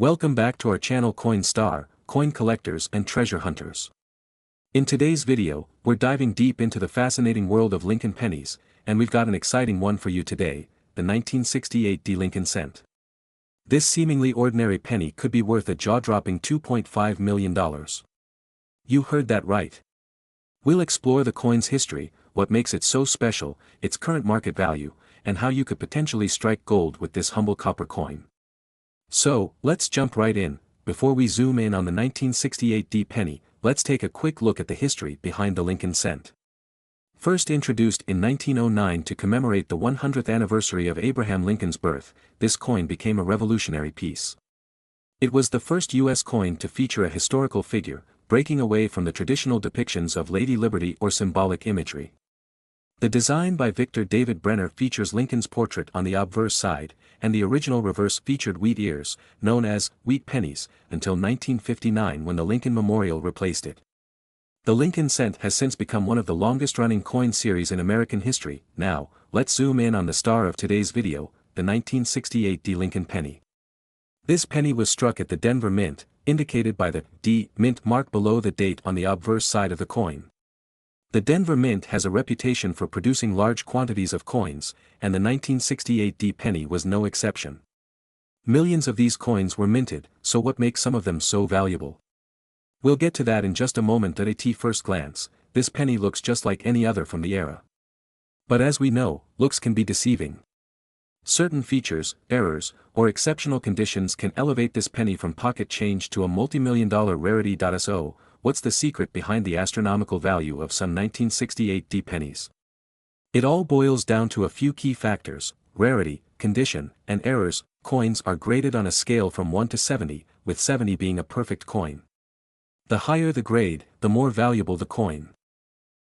Welcome back to our channel Coin Star, Coin Collectors and Treasure Hunters. In today's video, we're diving deep into the fascinating world of Lincoln pennies, and we've got an exciting one for you today, the 1968 D Lincoln cent. This seemingly ordinary penny could be worth a jaw-dropping $2.5 million. You heard that right. We'll explore the coin's history, what makes it so special, its current market value, and how you could potentially strike gold with this humble copper coin. So, let's jump right in. Before we zoom in on the 1968 D penny, let's take a quick look at the history behind the Lincoln cent. First introduced in 1909 to commemorate the 100th anniversary of Abraham Lincoln's birth, this coin became a revolutionary piece. It was the first U.S. coin to feature a historical figure, breaking away from the traditional depictions of Lady Liberty or symbolic imagery. The design by Victor David Brenner features Lincoln's portrait on the obverse side, and the original reverse featured wheat ears, known as wheat pennies, until 1959 when the Lincoln Memorial replaced it. The Lincoln cent has since become one of the longest-running coin series in American history. Now, let's zoom in on the star of today's video, the 1968 D Lincoln penny. This penny was struck at the Denver Mint, indicated by the D Mint mark below the date on the obverse side of the coin. The Denver Mint has a reputation for producing large quantities of coins, and the 1968 D penny was no exception. Millions of these coins were minted, so what makes some of them so valuable? We'll get to that in just a moment. At first glance, this penny looks just like any other from the era. But as we know, looks can be deceiving. Certain features, errors, or exceptional conditions can elevate this penny from pocket change to a multi-million-dollar rarity. So, what's the secret behind the astronomical value of some 1968 D pennies? It all boils down to a few key factors: rarity, condition, and errors. Coins are graded on a scale from 1 to 70, with 70 being a perfect coin. The higher the grade, the more valuable the coin.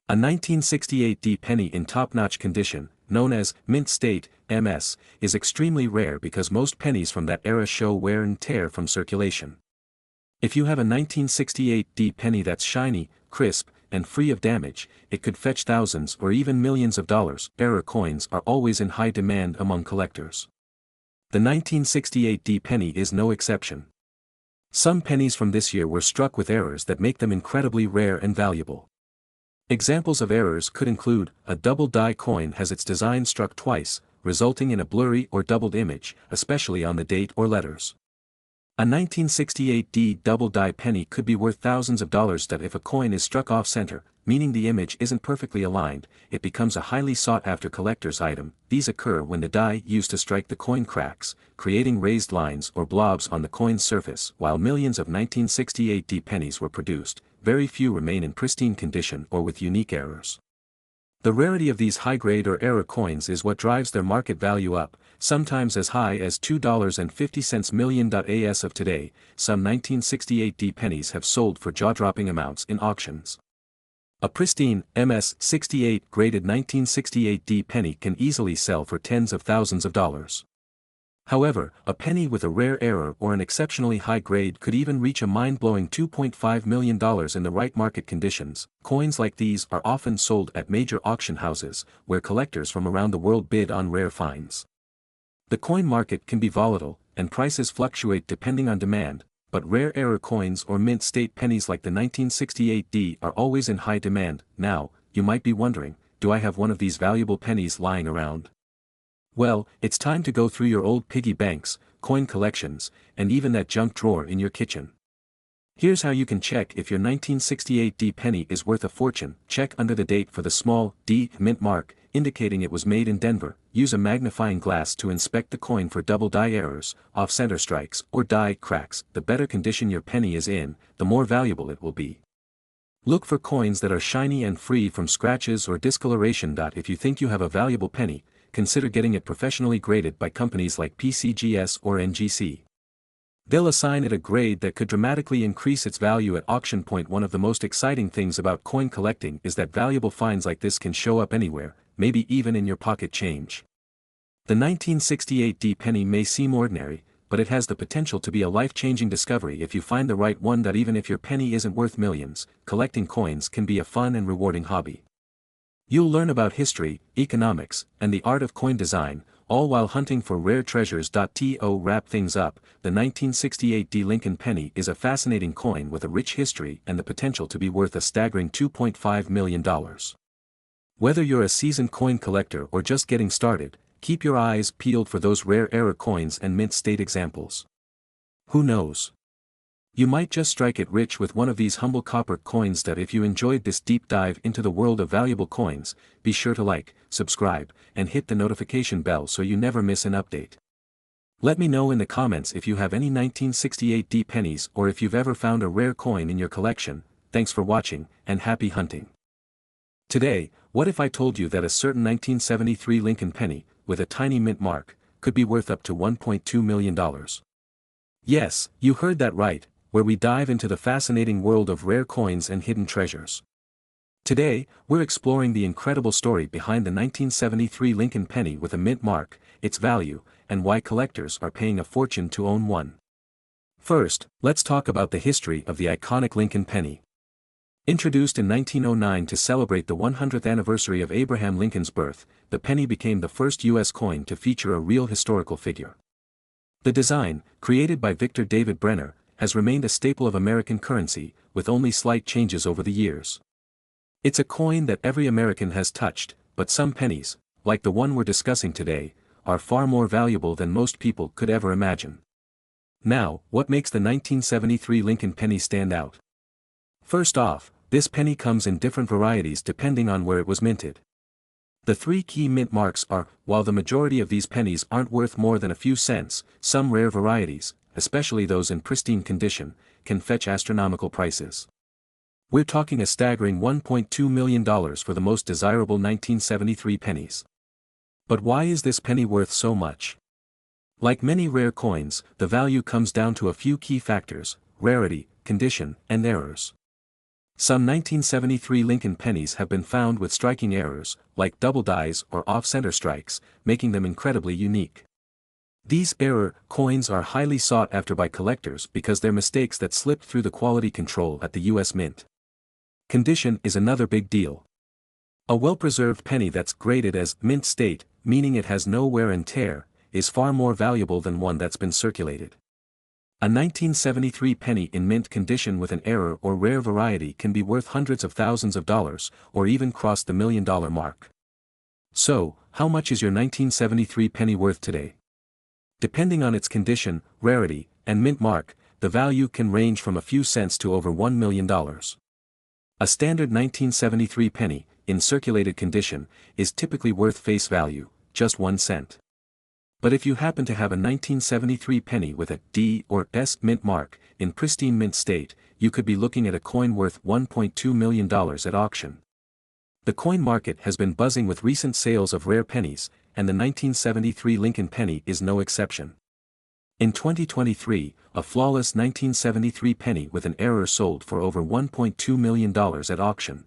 A 1968 D penny in top-notch condition, known as mint state, MS, is extremely rare because most pennies from that era show wear and tear from circulation. If you have a 1968 D penny that's shiny, crisp, and free of damage, it could fetch thousands or even millions of dollars. Error coins are always in high demand among collectors. The 1968 D penny is no exception. Some pennies from this year were struck with errors that make them incredibly rare and valuable. Examples of errors could include: a double die coin has its design struck twice, resulting in a blurry or doubled image, especially on the date or letters. A 1968 D double die penny could be worth thousands of dollars. That if a coin is struck off-center, meaning the image isn't perfectly aligned, it becomes a highly sought-after collector's item. These occur when the die used to strike the coin cracks, creating raised lines or blobs on the coin's surface. While millions of 1968 D pennies were produced, very few remain in pristine condition or with unique errors. The rarity of these high-grade or error coins is what drives their market value up, sometimes as high as $2.50 million. As of today, some 1968 D pennies have sold for jaw-dropping amounts in auctions. A pristine, MS-68 graded 1968 D penny can easily sell for tens of thousands of dollars. However, a penny with a rare error or an exceptionally high grade could even reach a mind-blowing $2.5 million in the right market conditions. Coins like these are often sold at major auction houses, where collectors from around the world bid on rare finds. The coin market can be volatile, and prices fluctuate depending on demand, but rare error coins or mint state pennies like the 1968 D are always in high demand. Now, you might be wondering, do I have one of these valuable pennies lying around? Well, it's time to go through your old piggy banks, coin collections, and even that junk drawer in your kitchen. Here's how you can check if your 1968 D penny is worth a fortune. Check under the date for the small D mint mark, indicating it was made in Denver. Use a magnifying glass to inspect the coin for double die errors, off-center strikes, or die cracks. The better condition your penny is in, the more valuable it will be. Look for coins that are shiny and free from scratches or discoloration. If you think you have a valuable penny, consider getting it professionally graded by companies like PCGS or NGC. They'll assign it a grade that could dramatically increase its value at auction point. One of the most exciting things about coin collecting is that valuable finds like this can show up anywhere, maybe even in your pocket change. The 1968 D penny may seem ordinary, but it has the potential to be a life-changing discovery if you find the right one. Even if your penny isn't worth millions, collecting coins can be a fun and rewarding hobby. You'll learn about history, economics, and the art of coin design, all while hunting for rare treasures. To wrap things up, the 1968 D Lincoln penny is a fascinating coin with a rich history and the potential to be worth a staggering $2.5 million. Whether you're a seasoned coin collector or just getting started, keep your eyes peeled for those rare era coins and mint state examples. Who knows? You might just strike it rich with one of these humble copper coins. If you enjoyed this deep dive into the world of valuable coins, be sure to like, subscribe, and hit the notification bell so you never miss an update. Let me know in the comments if you have any 1968 D pennies or if you've ever found a rare coin in your collection. Thanks for watching, and happy hunting. Today, what if I told you that a certain 1973 Lincoln penny, with a tiny mint mark, could be worth up to $1.2 million? Yes, you heard that right, where we dive into the fascinating world of rare coins and hidden treasures. Today, we're exploring the incredible story behind the 1973 Lincoln penny with a mint mark, its value, and why collectors are paying a fortune to own one. First, let's talk about the history of the iconic Lincoln penny. Introduced in 1909 to celebrate the 100th anniversary of Abraham Lincoln's birth, the penny became the first U.S. coin to feature a real historical figure. The design, created by Victor David Brenner, has remained a staple of American currency, with only slight changes over the years. It's a coin that every American has touched, but some pennies, like the one we're discussing today, are far more valuable than most people could ever imagine. Now, what makes the 1973 Lincoln penny stand out? First off, this penny comes in different varieties depending on where it was minted. The three key mint marks are, while the majority of these pennies aren't worth more than a few cents, some rare varieties, especially those in pristine condition, can fetch astronomical prices. We're talking a staggering $1.2 million for the most desirable 1973 pennies. But why is this penny worth so much? Like many rare coins, the value comes down to a few key factors: rarity, condition, and errors. Some 1973 Lincoln pennies have been found with striking errors, like double dies or off-center strikes, making them incredibly unique. These error coins are highly sought after by collectors because they're mistakes that slipped through the quality control at the U.S. Mint. Condition is another big deal. A well-preserved penny that's graded as mint state, meaning it has no wear and tear, is far more valuable than one that's been circulated. A 1973 penny in mint condition with an error or rare variety can be worth hundreds of thousands of dollars, or even cross the $1 million mark. So, how much is your 1973 penny worth today? Depending on its condition, rarity, and mint mark, the value can range from a few cents to over $1 million. A standard 1973 penny, in circulated condition, is typically worth face value, just 1 cent. But if you happen to have a 1973 penny with a D or S mint mark, in pristine mint state, you could be looking at a coin worth $1.2 million at auction. The coin market has been buzzing with recent sales of rare pennies, and the 1973 Lincoln penny is no exception. In 2023, a flawless 1973 penny with an error sold for over $1.2 million at auction.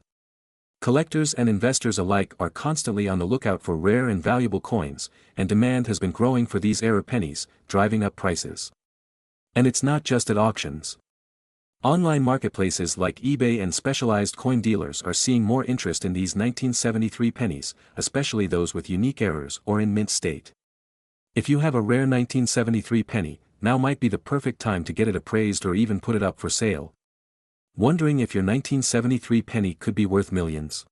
Collectors and investors alike are constantly on the lookout for rare and valuable coins, and demand has been growing for these error pennies, driving up prices. And it's not just at auctions. Online marketplaces like eBay and specialized coin dealers are seeing more interest in these 1973 pennies, especially those with unique errors or in mint state. If you have a rare 1973 penny, now might be the perfect time to get it appraised or even put it up for sale. Wondering if your 1973 penny could be worth millions?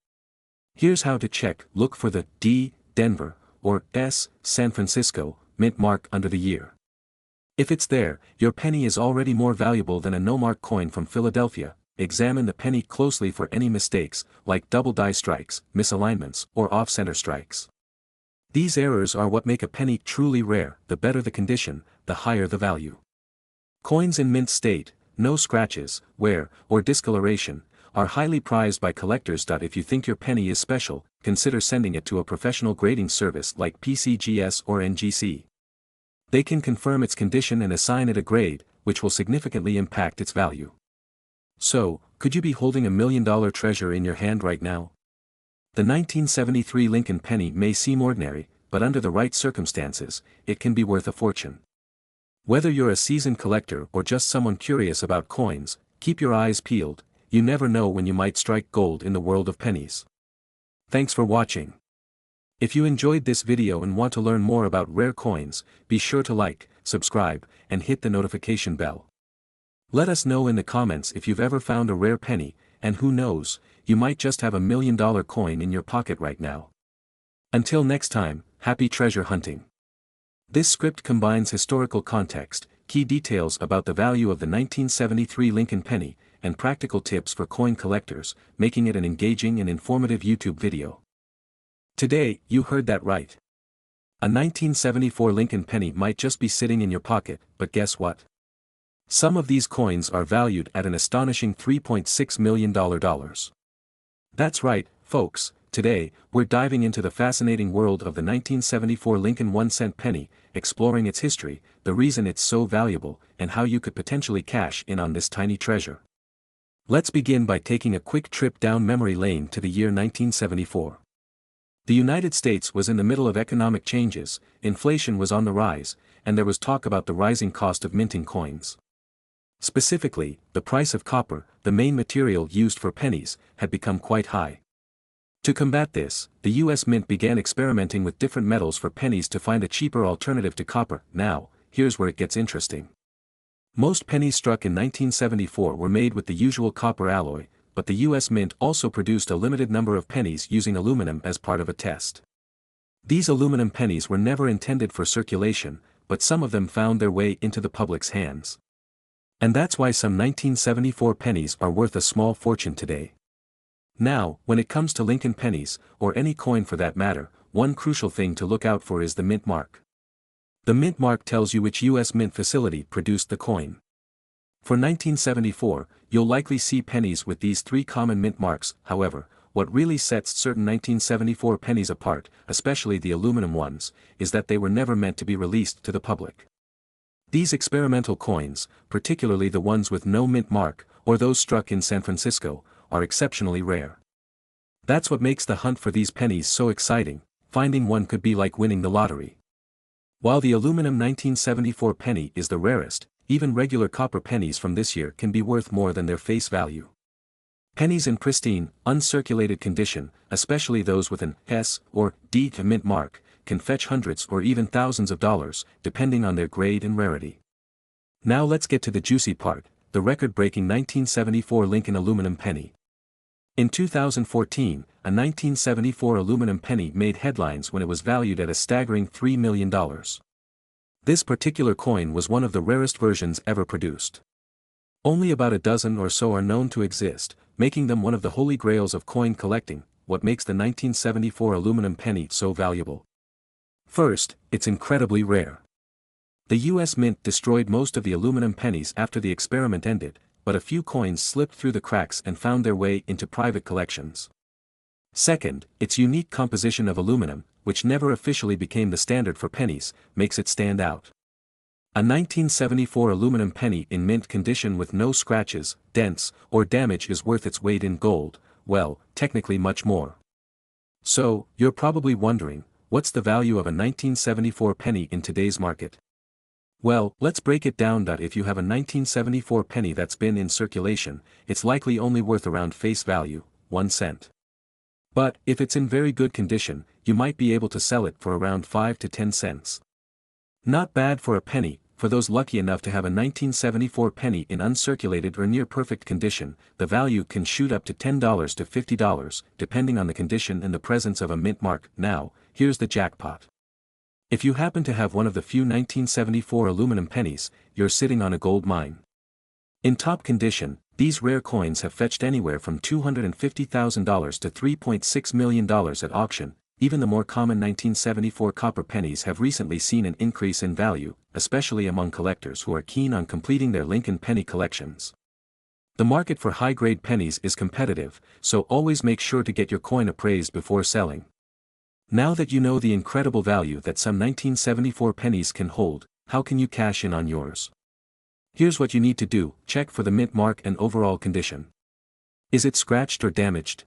Here's how to check. Look for the D, Denver, or S, San Francisco, mint mark under the year. If it's there, your penny is already more valuable than a no-mark coin from Philadelphia. Examine the penny closely for any mistakes, like double die strikes, misalignments, or off-center strikes. These errors are what make a penny truly rare. The better the condition, the higher the value. Coins in mint state, no scratches, wear, or discoloration, are highly prized by collectors. If you think your penny is special, consider sending it to a professional grading service like PCGS or NGC. They can confirm its condition and assign it a grade, which will significantly impact its value. So, could you be holding $1 million treasure in your hand right now? The 1973 Lincoln penny may seem ordinary, but under the right circumstances, it can be worth a fortune. Whether you're a seasoned collector or just someone curious about coins, keep your eyes peeled. You never know when you might strike gold in the world of pennies. Thanks for watching. If you enjoyed this video and want to learn more about rare coins, be sure to like, subscribe, and hit the notification bell. Let us know in the comments if you've ever found a rare penny, and who knows, you might just have $1 million coin in your pocket right now. Until next time, happy treasure hunting. This script combines historical context, key details about the value of the 1973 Lincoln penny, and practical tips for coin collectors, making it an engaging and informative YouTube video. Today, you heard that right. A 1974 Lincoln penny might just be sitting in your pocket, but guess what? Some of these coins are valued at an astonishing $3.6 million. That's right, folks, today, we're diving into the fascinating world of the 1974 Lincoln 1-cent penny, exploring its history, the reason it's so valuable, and how you could potentially cash in on this tiny treasure. Let's begin by taking a quick trip down memory lane to the year 1974. The United States was in the middle of economic changes, inflation was on the rise, and there was talk about the rising cost of minting coins. Specifically, the price of copper, the main material used for pennies, had become quite high. To combat this, the U.S. Mint began experimenting with different metals for pennies to find a cheaper alternative to copper. Now, here's where it gets interesting. Most pennies struck in 1974 were made with the usual copper alloy, but the U.S. Mint also produced a limited number of pennies using aluminum as part of a test. These aluminum pennies were never intended for circulation, but some of them found their way into the public's hands. And that's why some 1974 pennies are worth a small fortune today. Now, when it comes to Lincoln pennies, or any coin for that matter, one crucial thing to look out for is the mint mark. The mint mark tells you which U.S. Mint facility produced the coin. For 1974, you'll likely see pennies with these three common mint marks. However, what really sets certain 1974 pennies apart, especially the aluminum ones, is that they were never meant to be released to the public. These experimental coins, particularly the ones with no mint mark, or those struck in San Francisco, are exceptionally rare. That's what makes the hunt for these pennies so exciting. Finding one could be like winning the lottery. While the aluminum 1974 penny is the rarest, even regular copper pennies from this year can be worth more than their face value. Pennies in pristine, uncirculated condition, especially those with an S or D mint mark, can fetch hundreds or even thousands of dollars, depending on their grade and rarity. Now let's get to the juicy part, the record-breaking 1974 Lincoln aluminum penny. In 2014, a 1974 aluminum penny made headlines when it was valued at a staggering $3 million. This particular coin was one of the rarest versions ever produced. Only about a dozen or so are known to exist, making them one of the holy grails of coin collecting. What makes the 1974 aluminum penny so valuable? First, it's incredibly rare. The U.S. Mint destroyed most of the aluminum pennies after the experiment ended, but a few coins slipped through the cracks and found their way into private collections. Second, its unique composition of aluminum, which never officially became the standard for pennies, makes it stand out. A 1974 aluminum penny in mint condition with no scratches, dents, or damage is worth its weight in gold, well, technically much more. So, you're probably wondering, what's the value of a 1974 penny in today's market? Well, let's break it down. If you have a 1974 penny that's been in circulation, it's likely only worth around face value, 1 cent. But, if it's in very good condition, you might be able to sell it for around 5 to 10 cents. Not bad for a penny. For those lucky enough to have a 1974 penny in uncirculated or near perfect condition, the value can shoot up to $10 to $50, depending on the condition and the presence of a mint mark. Now, here's the jackpot. If you happen to have one of the few 1974 aluminum pennies, you're sitting on a gold mine. In top condition, these rare coins have fetched anywhere from $250,000 to $3.6 million at auction. Even the more common 1974 copper pennies have recently seen an increase in value, especially among collectors who are keen on completing their Lincoln penny collections. The market for high-grade pennies is competitive, so always make sure to get your coin appraised before selling. Now that you know the incredible value that some 1974 pennies can hold, how can you cash in on yours? Here's what you need to do: check for the mint mark and overall condition. Is it scratched or damaged?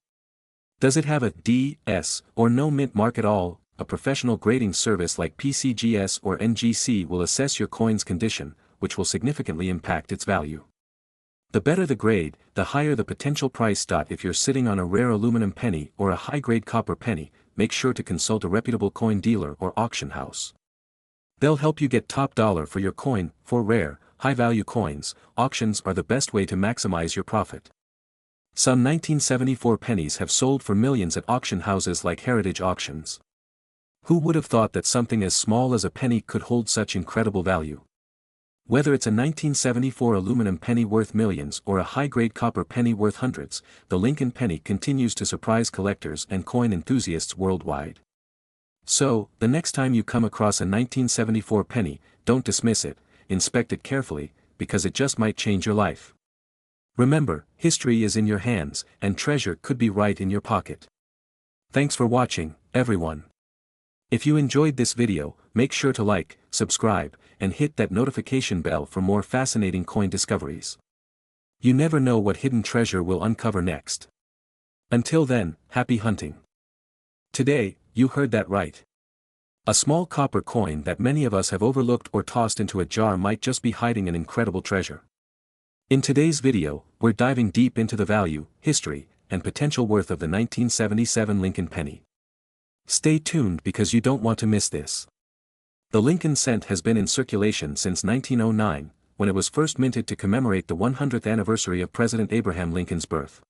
Does it have a D, S, or no mint mark at all? A professional grading service like PCGS or NGC will assess your coin's condition, which will significantly impact its value. The better the grade, the higher the potential price. If you're sitting on a rare aluminum penny or a high-grade copper penny, make sure to consult a reputable coin dealer or auction house. They'll help you get top dollar for your coin. For rare, high-value coins, auctions are the best way to maximize your profit. Some 1974 pennies have sold for millions at auction houses like Heritage Auctions. Who would have thought that something as small as a penny could hold such incredible value? Whether it's a 1974 aluminum penny worth millions or a high-grade copper penny worth hundreds, the Lincoln penny continues to surprise collectors and coin enthusiasts worldwide. So, the next time you come across a 1974 penny, don't dismiss it, inspect it carefully, because it just might change your life. Remember, history is in your hands, and treasure could be right in your pocket. Thanks for watching, everyone. If you enjoyed this video, make sure to like, subscribe, and hit that notification bell for more fascinating coin discoveries. You never know what hidden treasure we'll uncover next. Until then, happy hunting. Today, you heard that right. A small copper coin that many of us have overlooked or tossed into a jar might just be hiding an incredible treasure. In today's video, we're diving deep into the value, history, and potential worth of the 1977 Lincoln penny. Stay tuned because you don't want to miss this. The Lincoln cent has been in circulation since 1909, when it was first minted to commemorate the 100th anniversary of President Abraham Lincoln's birth.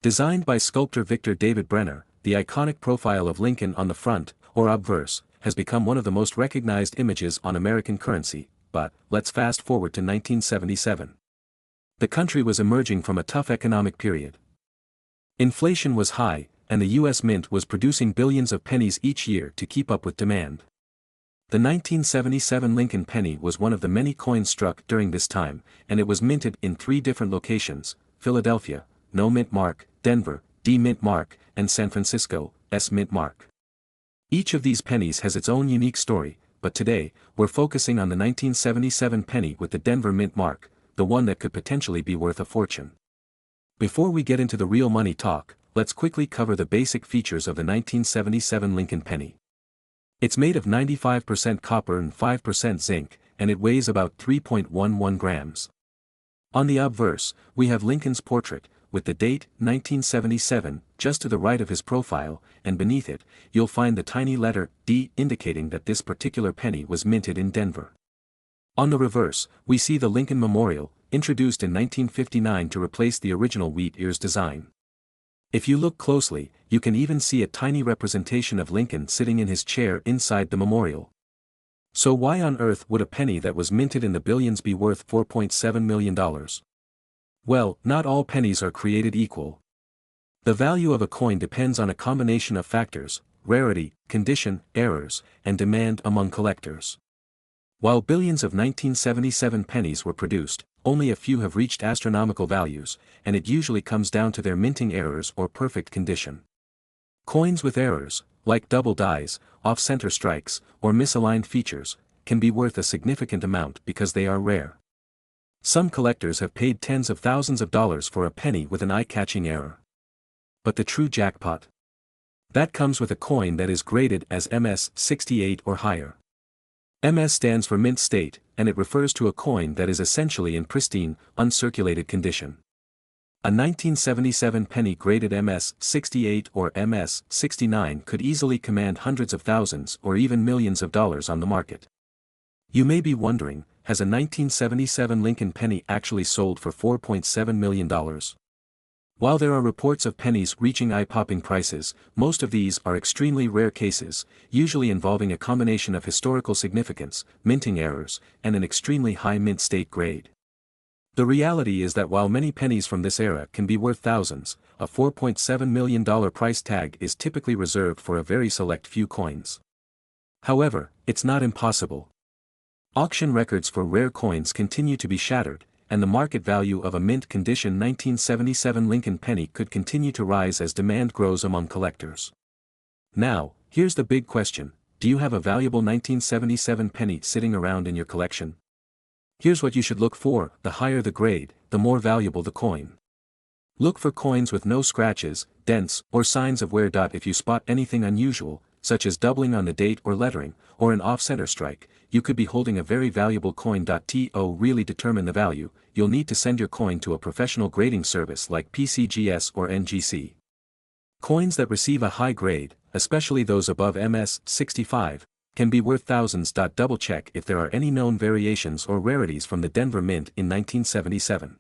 Designed by sculptor Victor David Brenner, the iconic profile of Lincoln on the front, or obverse, has become one of the most recognized images on American currency. But, let's fast forward to 1977. The country was emerging from a tough economic period. Inflation was high, and the U.S. Mint was producing billions of pennies each year to keep up with demand. The 1977 Lincoln penny was one of the many coins struck during this time, and it was minted in 3 different locations: Philadelphia, No Mint Mark; Denver, D Mint Mark; and San Francisco, S Mint Mark. Each of these pennies has its own unique story, but today, we're focusing on the 1977 penny with the Denver Mint Mark, the one that could potentially be worth a fortune. Before we get into the real money talk, let's quickly cover the basic features of the 1977 Lincoln penny. It's made of 95% copper and 5% zinc, and it weighs about 3.11 grams. On the obverse, we have Lincoln's portrait, with the date, 1977, just to the right of his profile, and beneath it, you'll find the tiny letter D indicating that this particular penny was minted in Denver. On the reverse, we see the Lincoln Memorial, introduced in 1959 to replace the original wheat ears design. If you look closely, you can even see a tiny representation of Lincoln sitting in his chair inside the memorial. So why on earth would a penny that was minted in the billions be worth $4.7 million? Well, not all pennies are created equal. The value of a coin depends on a combination of factors: rarity, condition, errors, and demand among collectors. While billions of 1977 pennies were produced, only a few have reached astronomical values, and it usually comes down to their minting errors or perfect condition. Coins with errors, like double dies, off-center strikes, or misaligned features, can be worth a significant amount because they are rare. Some collectors have paid tens of thousands of dollars for a penny with an eye-catching error. But the true jackpot? That comes with a coin that is graded as MS 68 or higher. MS stands for mint state, and it refers to a coin that is essentially in pristine, uncirculated condition. A 1977 penny graded MS 68 or MS 69 could easily command hundreds of thousands or even millions of dollars on the market. You may be wondering, has a 1977 Lincoln penny actually sold for $4.7 million? While there are reports of pennies reaching eye-popping prices, most of these are extremely rare cases, usually involving a combination of historical significance, minting errors, and an extremely high mint state grade. The reality is that while many pennies from this era can be worth thousands, a $4.7 million price tag is typically reserved for a very select few coins. However, it's not impossible. Auction records for rare coins continue to be shattered, and the market value of a mint-condition 1977 Lincoln penny could continue to rise as demand grows among collectors. Now, here's the big question: do you have a valuable 1977 penny sitting around in your collection? Here's what you should look for: the higher the grade, the more valuable the coin. Look for coins with no scratches, dents, or signs of wear. If you spot anything unusual, such as doubling on the date or lettering, or an off-center strike, you could be holding a very valuable coin. To really determine the value, you'll need to send your coin to a professional grading service like PCGS or NGC. Coins that receive a high grade, especially those above MS65, can be worth thousands. Double check if there are any known variations or rarities from the Denver Mint in 1977.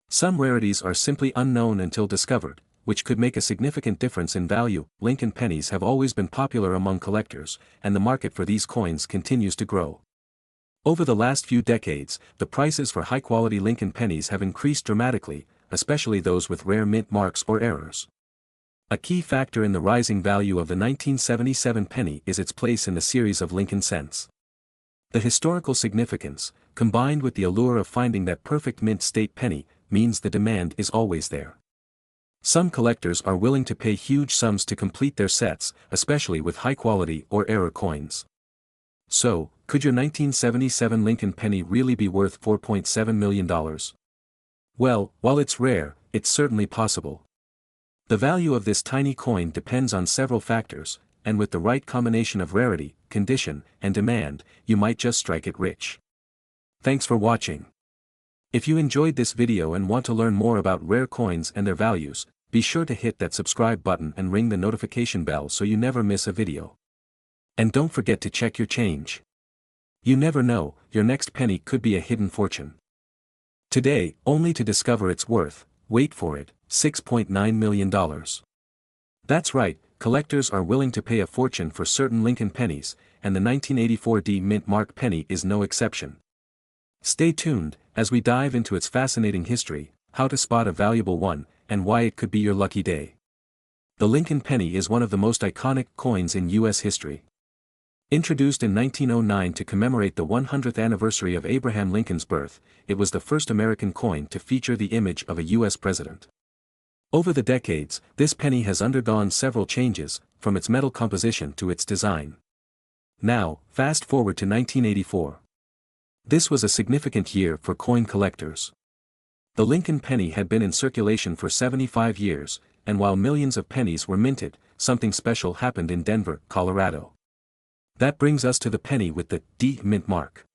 Some rarities are simply unknown until discovered, which could make a significant difference in value. Lincoln pennies have always been popular among collectors, and the market for these coins continues to grow. Over the last few decades, the prices for high-quality Lincoln pennies have increased dramatically, especially those with rare mint marks or errors. A key factor in the rising value of the 1977 penny is its place in the series of Lincoln cents. The historical significance, combined with the allure of finding that perfect mint state penny, means the demand is always there. Some collectors are willing to pay huge sums to complete their sets, especially with high-quality or error coins. So, could your 1977 Lincoln penny really be worth $4.7 million? Well, while it's rare, it's certainly possible. The value of this tiny coin depends on several factors, and with the right combination of rarity, condition, and demand, you might just strike it rich. Thanks for watching. If you enjoyed this video and want to learn more about rare coins and their values, be sure to hit that subscribe button and ring the notification bell so you never miss a video. And don't forget to check your change. You never know, your next penny could be a hidden fortune. Today, only to discover its worth, wait for it, $6.9 million. That's right, collectors are willing to pay a fortune for certain Lincoln pennies, and the 1984 D Mint Mark penny is no exception. Stay tuned, as we dive into its fascinating history, how to spot a valuable one, and why it could be your lucky day. The Lincoln penny is one of the most iconic coins in U.S. history. Introduced in 1909 to commemorate the 100th anniversary of Abraham Lincoln's birth, it was the first American coin to feature the image of a U.S. president. Over the decades, this penny has undergone several changes, from its metal composition to its design. Now, fast forward to 1984. This was a significant year for coin collectors. The Lincoln penny had been in circulation for 75 years, and while millions of pennies were minted, something special happened in Denver, Colorado. That brings us to the penny with the D Mint mark.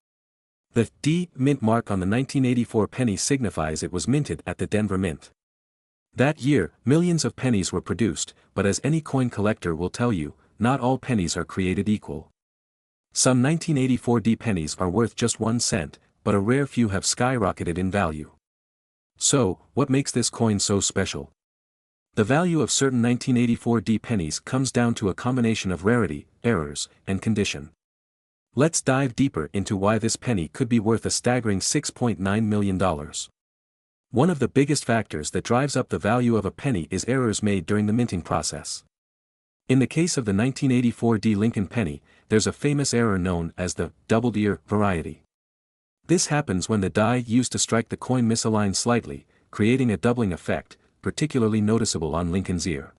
The D Mint mark on the 1984 penny signifies it was minted at the Denver Mint. That year, millions of pennies were produced, but as any coin collector will tell you, not all pennies are created equal. Some 1984 D pennies are worth just 1 cent, but a rare few have skyrocketed in value. So, what makes this coin so special? The value of certain 1984 D pennies comes down to a combination of rarity, errors, and condition. Let's dive deeper into why this penny could be worth a staggering $6.9 million. One of the biggest factors that drives up the value of a penny is errors made during the minting process. In the case of the 1984 D Lincoln penny, there's a famous error known as the doubled ear variety. This happens when the die used to strike the coin misaligns slightly, creating a doubling effect, particularly noticeable on Lincoln's ear.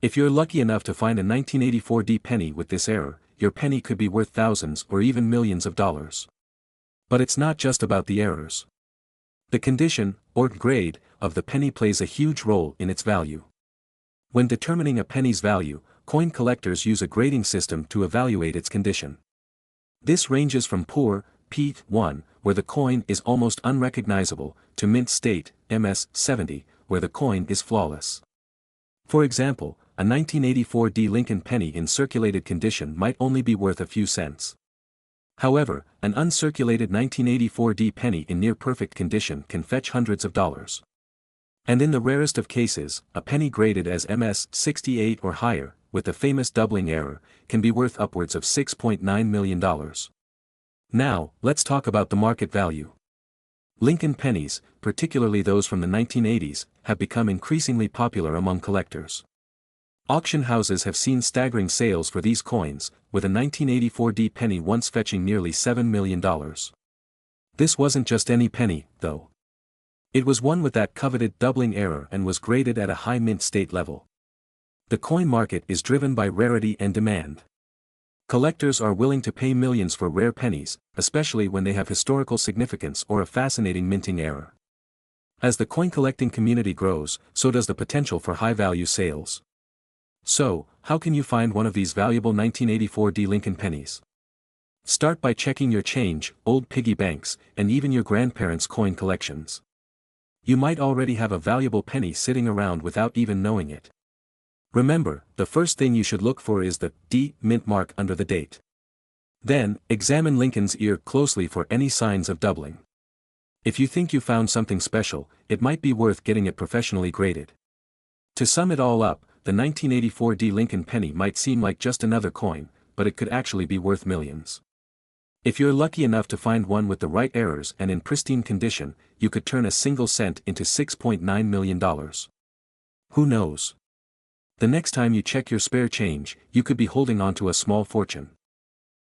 If you're lucky enough to find a 1984 D penny with this error, your penny could be worth thousands or even millions of dollars. But it's not just about the errors. The condition, or grade, of the penny plays a huge role in its value. When determining a penny's value, coin collectors use a grading system to evaluate its condition. This ranges from poor, P1, where the coin is almost unrecognizable, to mint state, MS70, where the coin is flawless. For example, a 1984 D Lincoln penny in circulated condition might only be worth a few cents. However, an uncirculated 1984 D penny in near-perfect condition can fetch hundreds of dollars. And in the rarest of cases, a penny graded as MS68 or higher, with the famous doubling error, can be worth upwards of $6.9 million. Now, let's talk about the market value. Lincoln pennies, particularly those from the 1980s, have become increasingly popular among collectors. Auction houses have seen staggering sales for these coins, with a 1984 D penny once fetching nearly $7 million. This wasn't just any penny, though. It was one with that coveted doubling error and was graded at a high mint state level. The coin market is driven by rarity and demand. Collectors are willing to pay millions for rare pennies, especially when they have historical significance or a fascinating minting error. As the coin collecting community grows, so does the potential for high-value sales. So, how can you find one of these valuable 1984 D Lincoln pennies? Start by checking your change, old piggy banks, and even your grandparents' coin collections. You might already have a valuable penny sitting around without even knowing it. Remember, the first thing you should look for is the D mint mark under the date. Then, examine Lincoln's ear closely for any signs of doubling. If you think you found something special, it might be worth getting it professionally graded. To sum it all up, the 1984 D Lincoln penny might seem like just another coin, but it could actually be worth millions. If you're lucky enough to find one with the right errors and in pristine condition, you could turn a single cent into $6.9 million. Who knows? The next time you check your spare change, you could be holding on to a small fortune.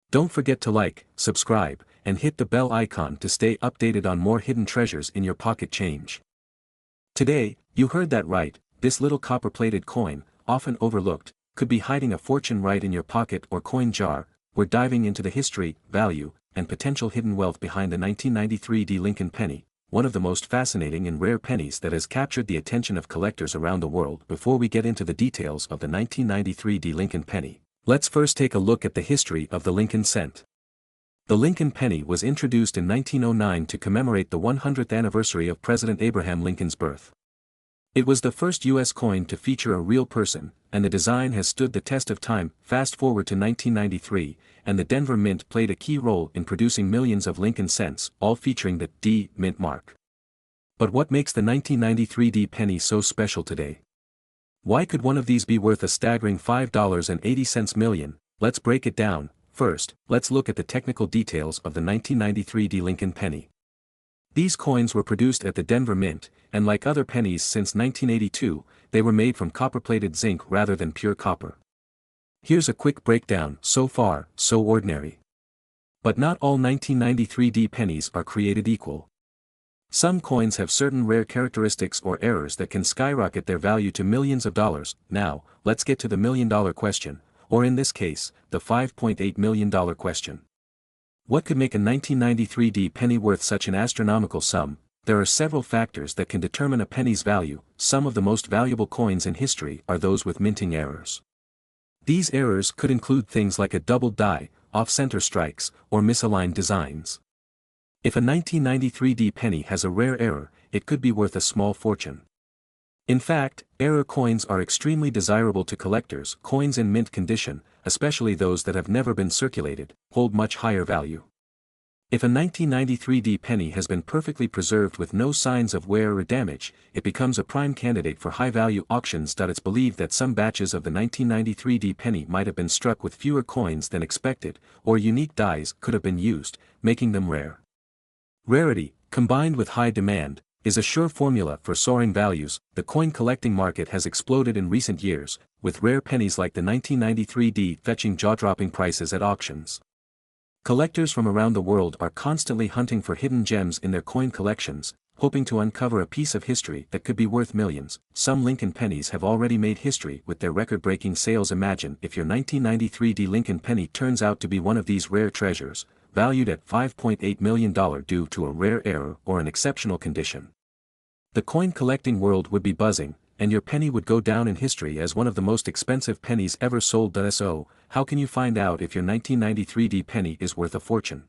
Don't forget to like, subscribe, and hit the bell icon to stay updated on more hidden treasures in your pocket change. Today, you heard that right, this little copper-plated coin, often overlooked, could be hiding a fortune right in your pocket or coin jar. We're diving into the history, value, and potential hidden wealth behind the 1993 D Lincoln penny, one of the most fascinating and rare pennies that has captured the attention of collectors around the world. Before we get into the details of the 1993 D Lincoln penny, let's first take a look at the history of the Lincoln cent. The Lincoln penny was introduced in 1909 to commemorate the 100th anniversary of President Abraham Lincoln's birth. It was the first U.S. coin to feature a real person, and the design has stood the test of time. Fast forward to 1993, and the Denver Mint played a key role in producing millions of Lincoln cents, all featuring the D mint mark. But what makes the 1993 D penny so special today? Why could one of these be worth a staggering $5.80 million? Let's break it down. First, let's look at the technical details of the 1993 D Lincoln penny. These coins were produced at the Denver Mint, and like other pennies since 1982, they were made from copper-plated zinc rather than pure copper. Here's a quick breakdown. So far, so ordinary. But not all 1993 D pennies are created equal. Some coins have certain rare characteristics or errors that can skyrocket their value to millions of dollars. Now, let's get to the million-dollar question, or in this case, the $5.8 million question. What could make a 1993 D penny worth such an astronomical sum? There are several factors that can determine a penny's value. Some of the most valuable coins in history are those with minting errors. These errors could include things like a doubled die, off-center strikes, or misaligned designs. If a 1993 D penny has a rare error, it could be worth a small fortune. In fact, error coins are extremely desirable to collectors. Coins in mint condition, especially those that have never been circulated, hold much higher value. If a 1993 D penny has been perfectly preserved with no signs of wear or damage, it becomes a prime candidate for high-value auctions. It's believed that some batches of the 1993 D penny might have been struck with fewer coins than expected, or unique dies could have been used, making them rare. Rarity, combined with high demand, is a sure formula for soaring values. The coin collecting market has exploded in recent years, with rare pennies like the 1993 D fetching jaw-dropping prices at auctions. Collectors from around the world are constantly hunting for hidden gems in their coin collections, hoping to uncover a piece of history that could be worth millions. Some Lincoln pennies have already made history with their record-breaking sales. Imagine if your 1993 D Lincoln penny turns out to be one of these rare treasures, valued at $5.8 million due to a rare error or an exceptional condition. The coin collecting world would be buzzing, and your penny would go down in history as one of the most expensive pennies ever sold. So, how can you find out if your 1993 D penny is worth a fortune?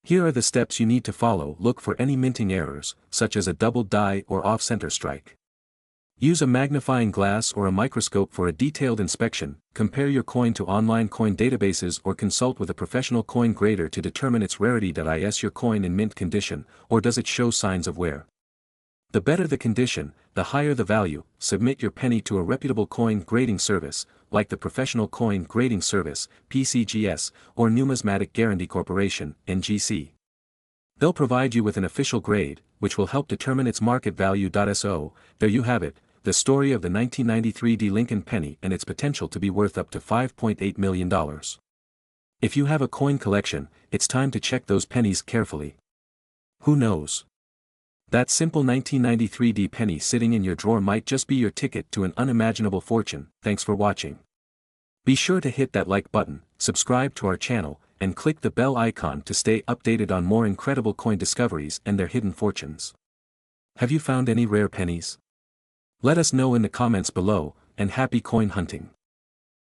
Here are the steps you need to follow. Look for any minting errors, such as a doubled die or off-center strike. Use a magnifying glass or a microscope for a detailed inspection. Compare your coin to online coin databases or consult with a professional coin grader to determine its rarity. Is your coin in mint condition, or does it show signs of wear? The better the condition, the higher the value. Submit your penny to a reputable coin grading service, like the Professional Coin Grading Service, PCGS, or Numismatic Guarantee Corporation, NGC. They'll provide you with an official grade, which will help determine its market value. So, there you have it, the story of the 1993 D Lincoln penny and its potential to be worth up to $5.8 million. If you have a coin collection, it's time to check those pennies carefully. Who knows? That simple 1993 D penny sitting in your drawer might just be your ticket to an unimaginable fortune. Thanks for watching. Be sure to hit that like button, subscribe to our channel, and click the bell icon to stay updated on more incredible coin discoveries and their hidden fortunes. Have you found any rare pennies? Let us know in the comments below, and happy coin hunting.